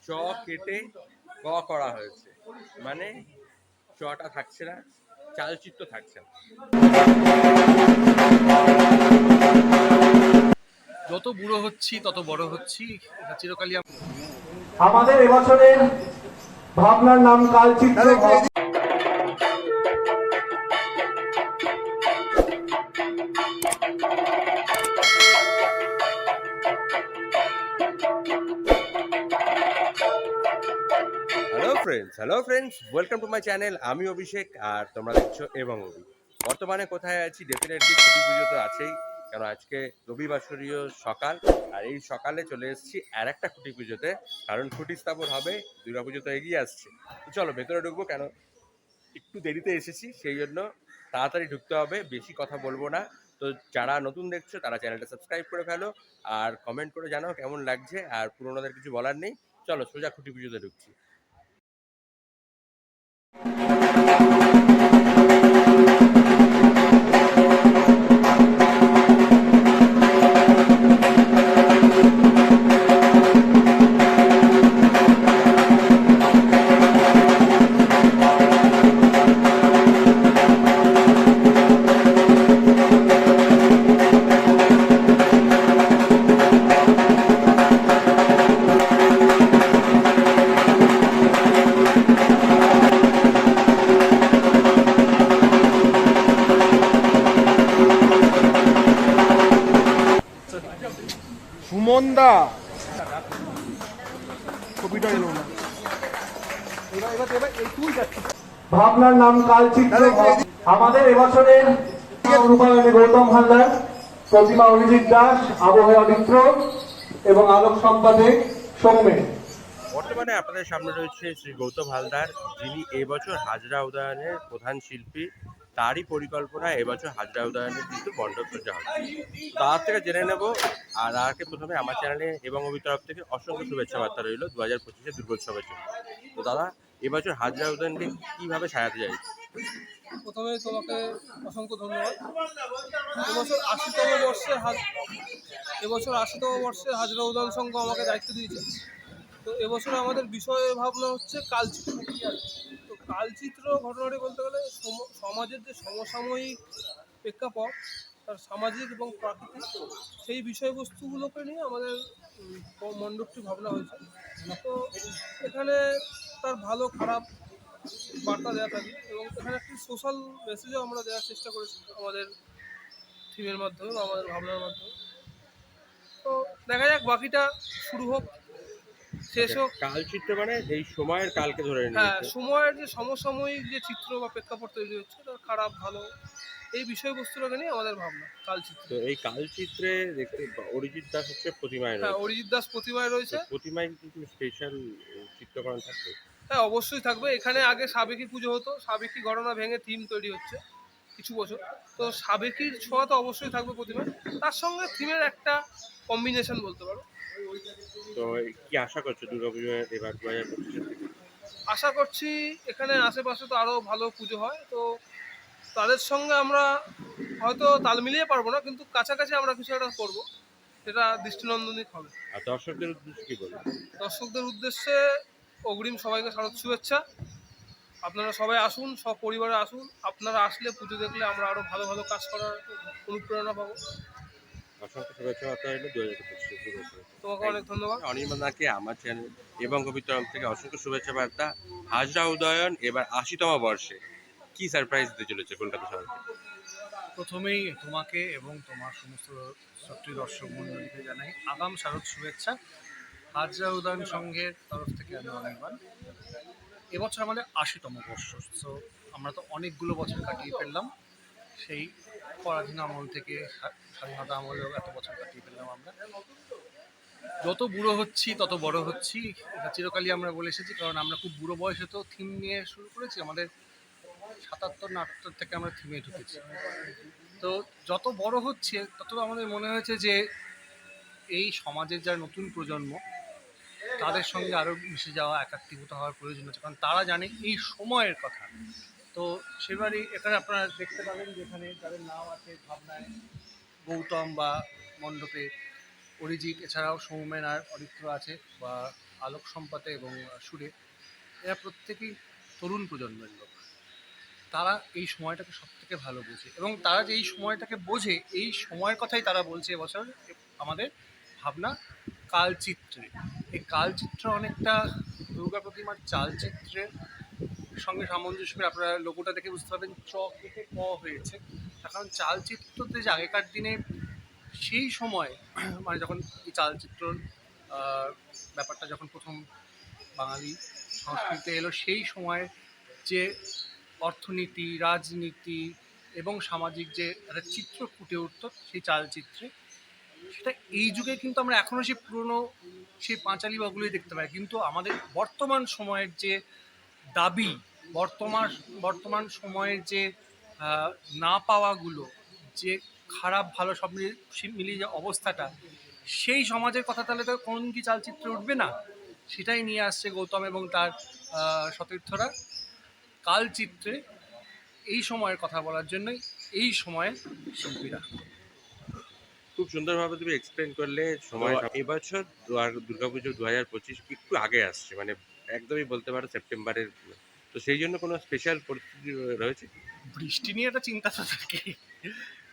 চ কেটে ক করা হয়েছে, মানে চটা থাকছে না, চালচিত্র থাকছে না। যত বুড়ো হচ্ছি তত বড় হচ্ছি, এটা চিরকালই আমাদের এবছরের ভাবনার নাম কালচিত্র। Hello friends, welcome to my channel. আমি অভিষেক আর তোমরা দেখছো এবং অভি। বর্তমানে কোথায় আছি? ডেফিনেটলি ছুটি পুজো তো আছেই, কারণ আজকে রবিবাসরীয় সকাল। আর এই সকালে চলে এসেছি আর একটা খুঁটি পুজোতে, কারণ খুঁটি স্থাপন হবে, দুর্গা পুজো তো এগিয়ে আসছে। তো চলো ভেতরে ঢুকবো, কেন একটু দেরিতে এসেছি সেই জন্য তাড়াতাড়ি ঢুকতে হবে, বেশি কথা বলবো না। তো যারা নতুন দেখছো তারা চ্যানেলটা সাবস্ক্রাইব করে ফেলো আর কমেন্ট করে জানাও কেমন লাগছে। আর পুরোনোদের কিছু বলার নেই, চলো সোজা খুঁটি পুজোতে ঢুকছি। সুমনদা কবিটা এলো না। ভাবনার নাম কালচিত্র। আমাদের এবছরের রূপায়ণে গৌতম হালদার, প্রতিমা অভিজিৎ দাস, আবহাওয়া মিত্র এবং আলোক সম্পাদক সৌমেন। বর্তমানে আপনাদের সামনে রয়েছে শ্রী গৌতম হালদার, যিনি এবছর হাজরা উদয়নের প্রধান শিল্পী। তারই পরিকল্পনা এবছর হাজরা উদয়নের কিন্তু মণ্ডপ সজ্জা হবে। তার থেকে জেনে নেব। আর তাকে প্রথমে আমার চ্যানেলে এবং অভির তরফ থেকে অসংখ্য শুভেচ্ছা বার্তা রইল 2025-এর দুর্গোৎসবের জন্য। তো দাদা, এবছর হাজরা উদয়নকে কীভাবে সাজাতে চাই? প্রথমে তোমাকে অসংখ্য ধন্যবাদ। এবছর 80তম বর্ষে হাজরা উদয়ন সংঘ আমাকে দায়িত্ব দিয়েছে। তো এবছর আমাদের বিষয় ভাবনা হচ্ছে কালচিত্র। তো কালচিত্র ঘটনাটি বলতে গেলে সমাজের যে সমসাময়িক প্রেক্ষাপট, তার সামাজিক এবং প্রাকৃতিক সেই বিষয়বস্তুগুলোকে নিয়ে আমাদের মণ্ডপটি ভাবনা হয়েছে। তো এখানে তার ভালো খারাপ বার্তা দেওয়া থাকে এবং এখানে একটি সোশ্যাল মেসেজও আমরা দেওয়ার চেষ্টা করেছি আমাদের থিমের মাধ্যমে বা আমাদের ভাবনার মাধ্যমে। তো দেখা যাক, বাকিটা শুরু হোক, শেষ হোক। কালচিত্র মানে এই সময়ের কালকে ধরে হ্যাঁ, নিয়েছে। সময়ের যে সমসাময়িক যে চিত্র বা প্রেক্ষাপট তৈরি হচ্ছে, তার খারাপ ভালো এই বিষয়বস্তুটাকে নিয়ে আমাদের ভাবনা কালচিত্র। তো এই কালচিত্রে দেখতে অরিজিৎ দাস হচ্ছে প্রতিমায় হ্যাঁ, রয়েছে। অরিজিৎ দাস প্রতিমায় রয়েছে। প্রতিমায় কিন্তু স্পেশাল চিত্রকরণ থাকবে। হ্যাঁ, অবশ্যই থাকবে। এখানে আগে সাবেকি পুজো হতো, সাবেকি ঘটনা ভেঙে থিম তৈরি হচ্ছে কিছু বছর। তো সাবেকির ছোঁয়া তো অবশ্যই থাকবে প্রতিমায়, তার সঙ্গে থিমের একটা কম্বিনেশন বলতে পারো। তো কি আশা করছো দুর্গাপুজোয় এবার 2025 থেকে? আশা করছি এখানে আশেপাশে তো আরও ভালো পুজো হয়, তো তাদের সঙ্গে আমরা হয়তো তাল মিলিয়ে পারবো না, কিন্তু কাছাকাছি আমরা কিছু একটা করবো, সেটা দৃষ্টিনন্দনিক হবে। আর দর্শকদের উদ্দেশ্যে কি বলবো? দর্শকদের উদ্দেশ্যে অগ্রিম সবাইকে শারদ শুভেচ্ছা। আপনারা সবাই আসুন, সব পরিবারে আসুন। আপনারা আসলে পুজো দেখলে আমরা আরও ভালো ভালো কাজ করার অনুপ্রেরণা পাবো। অসংখ্য শুভেচ্ছা বার্তা রইল 2025। তোমাকে অনেক ধন্যবাদ। অনির্বাণদাকে আমার চ্যানেল এবং কবির তরফ থেকে অসংখ্য শুভেচ্ছা বার্তা। হাজরা উদয়ন এবার 80তম বর্ষে কি সারপ্রাইজ দিতে চলেছে কলকাতা শহরকে? প্রথমেই তোমাকে এবং তোমার সমস্ত সত্যি দর্শক মণ্ডলীকে জানাই আগাম শারদ শুভেচ্ছা। হাজরা উদয়ন সংঘের তরফ থেকে আমি অনির্বাণ। এবছর আমাদের 80তম বর্ষ। সো আমরা তো অনেকগুলো বছর কাটিয়ে ফেললাম, সেই পরাধীন আমল থেকে স্বাধীনতা আমলেও এত বছর কাটিয়ে ফেললাম আমরা। যত বুড়ো হচ্ছি তত বড় হচ্ছি, এটা চিরকালই আমরা বলে এসেছি, কারণ আমরা খুব বুড়ো বয়সে তো থিম নিয়ে শুরু করেছি। আমাদের 77-78 থেকে আমরা থিমে ঢুকেছি। তো যত বড় হচ্ছে তত আমাদের মনে হয়েছে যে এই সমাজের যারা নতুন প্রজন্ম, তাদের সঙ্গে আরও মিশে যাওয়া, একাত্মীভূত হওয়ার প্রয়োজন আছে, কারণ তারা জানে এই সময়ের কথা। তো সেবারই এখানে আপনারা দেখতে পাবেন যেখানে যাদের নাম আছে ভাবনায় গৌতম বা মণ্ডপে অরিজিৎ, এছাড়াও সৌমেন আর অরিত্র আছে, বা আলোক সম্পাতে এবং সুরে, এরা প্রত্যেকেই তরুণ প্রজন্মের লোক। তারা এই সময়টাকে সবথেকে ভালো বোঝে এবং তারা যে এই সময়টাকে বোঝে, এই সময়ের কথাই তারা বলছে এবছর আমাদের ভাবনা কালচিত্রে। এই কালচিত্র অনেকটা দুর্গা প্রতিমার চালচিত্রের সঙ্গে সামঞ্জস্য করে, আপনারা লোগোটা দেখে বুঝতে পারবেন চ কেটে ক হয়েছে। তার কারণ চালচিত্রতে যে আগেকার দিনে সেই সময় মানে যখন এই চালচিত্র আহ, ব্যাপারটা যখন প্রথম বাঙালি সংস্কৃতিতে এলো, সেই সময় যে অর্থনীতি, রাজনীতি এবং সামাজিক যে একটা চিত্র ফুটে উঠতো সেই চালচিত্রে, সেটা এই যুগে কিন্তু আমরা এখনও সেই পুরনো সেই পাঁচালী বাগুলোই দেখতে পাই। কিন্তু আমাদের বর্তমান সময়ের যে দাবি, বর্তমান বর্তমান সময়ের যে আহ, না পাওয়াগুলো, যে খারাপ ভালো সব মিলিয়ে যে অবস্থাটা, সেই সমাজের কথা তাহলে তো কোনদিন কি চালচিত্রে উঠবে না? সেটাই নিয়ে আসছে গৌতম এবং তার সতীর্থরা কালচিত্রে, এই সময়ের কথা বলার জন্যই এই সময়ের শিল্পীরা। খুব সুন্দরভাবে তুমি এক্সপ্লেন করলে সময়। এবছর দুর্গাপুজো 2025 একটু আগে আসছে, মানে একদমই বলতে পারো সেপ্টেম্বরের। তো সেই জন্য কোনো স্পেশাল পরিস্থিতি রয়েছে? বৃষ্টি নিয়ে একটা চিন্তা তো থাকে,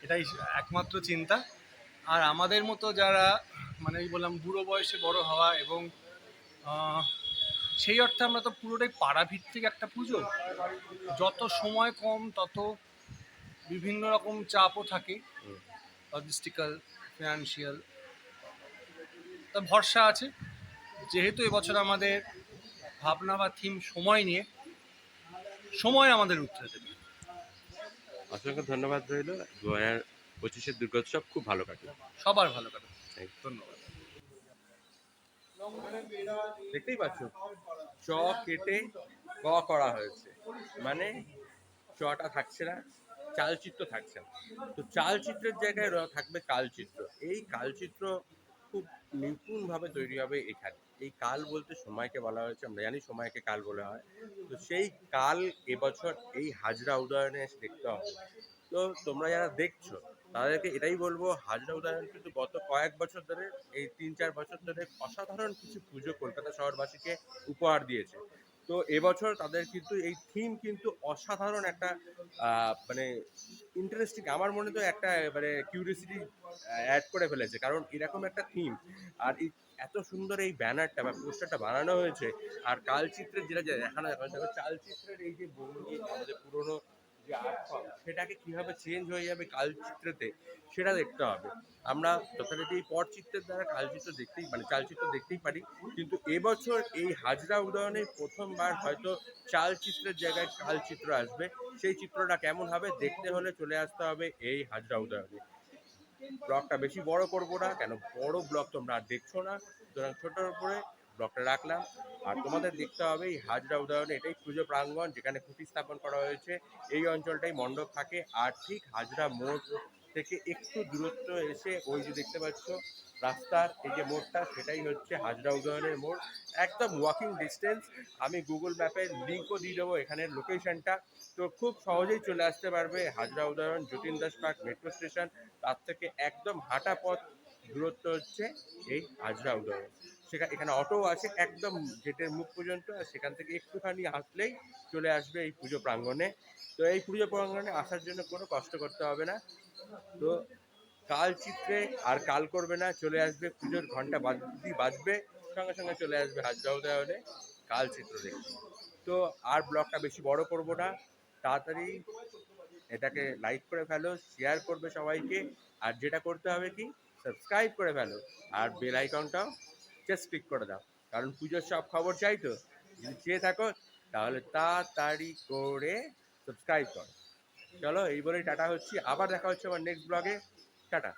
এটাই একমাত্র চিন্তা। আর আমাদের মতো যারা মানে ওই বললাম বুড়ো বয়সে বড় হওয়া, এবং আহ, সেই অর্থে আমরা তো পুরোটাই পাড়াভিত্তিক একটা পুজো। যত সময় কম তত বিভিন্ন রকম চাপও থাকে, হুম। Logistical, financial. তা ভরসা আছে, যেহেতু এবছর আমাদের ভাবনা বা থিম সময় নিয়ে, সময় আমাদের উত্তরে দেবে। অসংখ্য ধন্যবাদ রইল। 2025-এর দুর্গোৎসব খুব ভালো কাটলো। সবার ভালো কাটে। Thank you. ধন্যবাদ। দেখতেই পাচ্ছ চ কেটে ক করা হয়েছে, মানে চটা থাকছে না, চালচিত্র থাকছে না। তো চালচিত্রের জায়গায় থাকবে কালচিত্র। এই কালচিত্র খুব নিপুণভাবে তৈরি হবে এখানে। এই কাল বলতে সময়কে বলা হয়েছে, আমরা জানি সময়কে কাল বলা হয়। তো সেই কাল এবছর এই হাজরা উদয়নে এসে দেখতে হবে। তো তোমরা যারা দেখছো তাদেরকে এটাই বলবো, হাজরা উদয়ন কিন্তু গত কয়েক বছর ধরে, এই 3-4 বছর ধরে অসাধারণ কিছু পুজো কলকাতা শহরবাসীকে উপহার দিয়েছে। তো এবছর তাদের কিন্তু এই থিম কিন্তু অসাধারণ একটা মানে ইন্টারেস্টিং, আমার মনে তো একটা মানে কিউরিয়াসিটি অ্যাড করে ফেলেছে, কারণ এরকম একটা থিম আর এই এত সুন্দর এই ব্যানারটা বা পোস্টারটা বানানো হয়েছে। আর কালচিত্রের যেটা দেখানো যাবে, চালচিত্রের এই যে ভঙ্গি, আমাদের পুরোনো যে আর্ট ফর্ম সেটাকে কিভাবে চেঞ্জ হয়ে যাবে কালচিত্রেতে, সেটা দেখতে হবে। আমরা যথারীতি পটচিত্রের দ্বারা কালচিত্র দেখতেই মানে চালচিত্র দেখতেই পারি, কিন্তু এবছর এই হাজরা উদয়নে প্রথমবার হয়তো চালচিত্রের জায়গায় কালচিত্র আসবে। সেই চিত্রটা কেমন হবে দেখতে হলে চলে আসতে হবে এই হাজরা উদয়নে। ব্লগটা বেশি বড় করব না, কেন বড় ব্লগ তোমরা আর দেখছো না, সুতরাং ছোটোর উপরে ব্লগটা রাখলাম। আর তোমাদের দেখতে হবে এই হাজরা উদয়নে, এটাই পুজো প্রাঙ্গণ যেখানে খুঁটি স্থাপন করা হয়েছে। এই অঞ্চলটাই মণ্ডপ থাকে, আর ঠিক হাজরা মোড় থেকে একটু দূরত্ব এসে ওই যে দেখতে পাচ্ছ রাস্তার এই যে মোড়টা, সেটাই হচ্ছে হাজরা উদয়নের মোড়। একদম ওয়াকিং ডিস্টেন্স। আমি গুগল ম্যাপের লিঙ্কও দিয়ে দেবো এখানের লোকেশনটা। তো খুব সহজেই চলে আসতে পারবে Hazra Udayan, Jatin Das park metro station, তার থেকে একদম হাঁটা পথ দূরত্ব হচ্ছে এই হাজরা উদয়ন। এখানে অটো আছে একদম গেটের মুখ পর্যন্ত, আর সেখান থেকে একটুখানি আসলেই চলে আসবে এই পুজো প্রাঙ্গণে। তো এই পুজো প্রাঙ্গণে আসার জন্য কোনো কষ্ট করতে হবে না। তো কাল চিত্রে আর কাল করবে না, চলে আসবে পুজোর ঘন্টা বাজবে, সঙ্গে সঙ্গে চলে আসবে হাজরা উদয়নে কাল চিত্র দেখতে। তো আর ব্লগটা বেশি বড় করব না, তাড়াতাড়ি এটাকে লাইক করে ফেলো, শেয়ার করবে সবাইকে। আর যেটা করতে হবে কি, সাবস্ক্রাইব করে ফেলো, আর বেল আইকনটাও জাস্ট ক্লিক করে দাও, কারণ পুজোর সব খবর চাই। তো যদি চেয়ে থাকো তাহলে তাড়াতাড়ি করে সাবস্ক্রাইব করো। চলো এই বলেই টাটা হচ্ছি, আবার দেখা হচ্ছে আমার নেক্সট ব্লগে। টাটা।